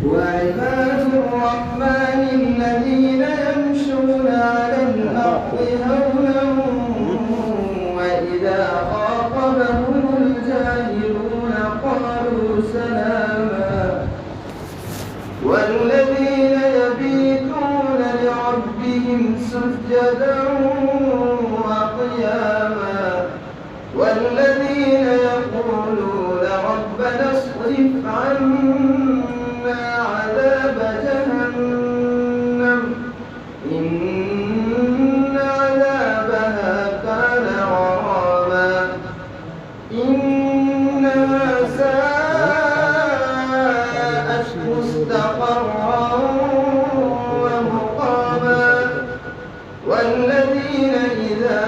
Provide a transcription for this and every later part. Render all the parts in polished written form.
وعباد الرحمن الذين يمشون على الأرض هونا وإذا خاطبهم الجاهلون قالوا سلاما والذين يبيتون لربهم سجدا وقياما والذين يقولون ربنا اصرف عنا عذاب جهنم إن عذابها كان غراما إنها ساءت مستقرا ومقاما والذين إذا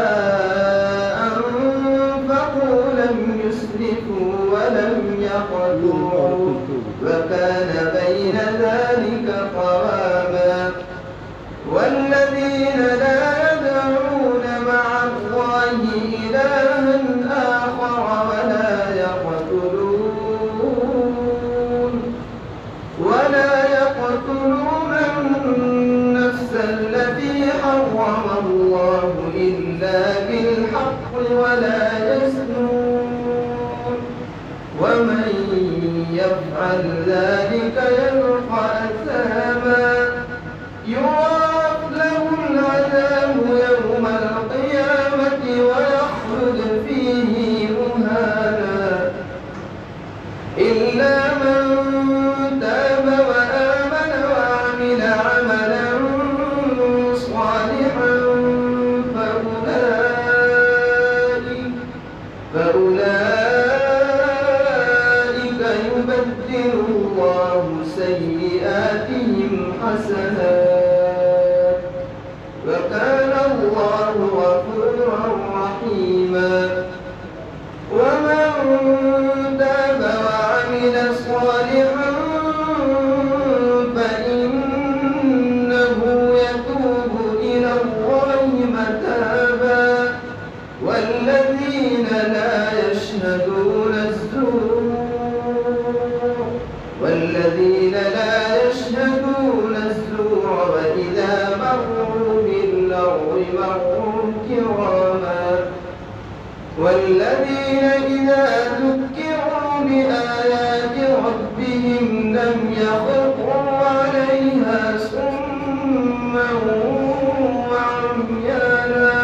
أنفقوا لم يسرفوا ولم يقتروا وكان بين ذلك قواما والذين لا يدعون مع الله إلها آخر ولا يقتلون النفس التي حرم الله إلا بالحق ولا يزنون ومن يفعل ذلك يلقى أثاما يضاعف له العذاب يوم القيامة ويخلد فيه مهانا إلا من تاب وآمن وعمل عملا صالحا فأولئك يبدل الله سيئاتهم حسنات وكان الله غفورا رحيما ومن تاب وعمل صالحا فإنه يتوب إلى الله متابا والذين لا يشهدون الزور وإذا مروا باللغو مروا كراما والذين إذا ذكروا بآيات ربهم لم يخروا عليها صما وعميانا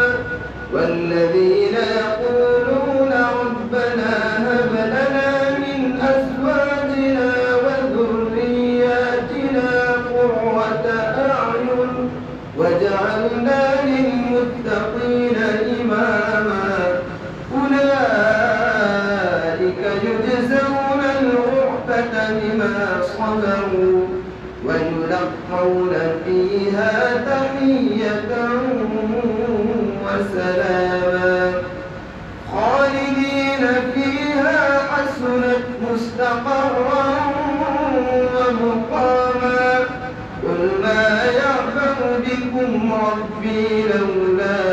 والذين يقولون ربنا هب لنا من أزواجنا وذرياتنا قرة أعين واجعلنا للمتقين إماما أولئك يجزون الغرفة بما صبروا ويلقون فيها تحية وسلاما خالدين فيها حسنت مستقرا ومقاما قل ما يعبأ بكم ربي لولا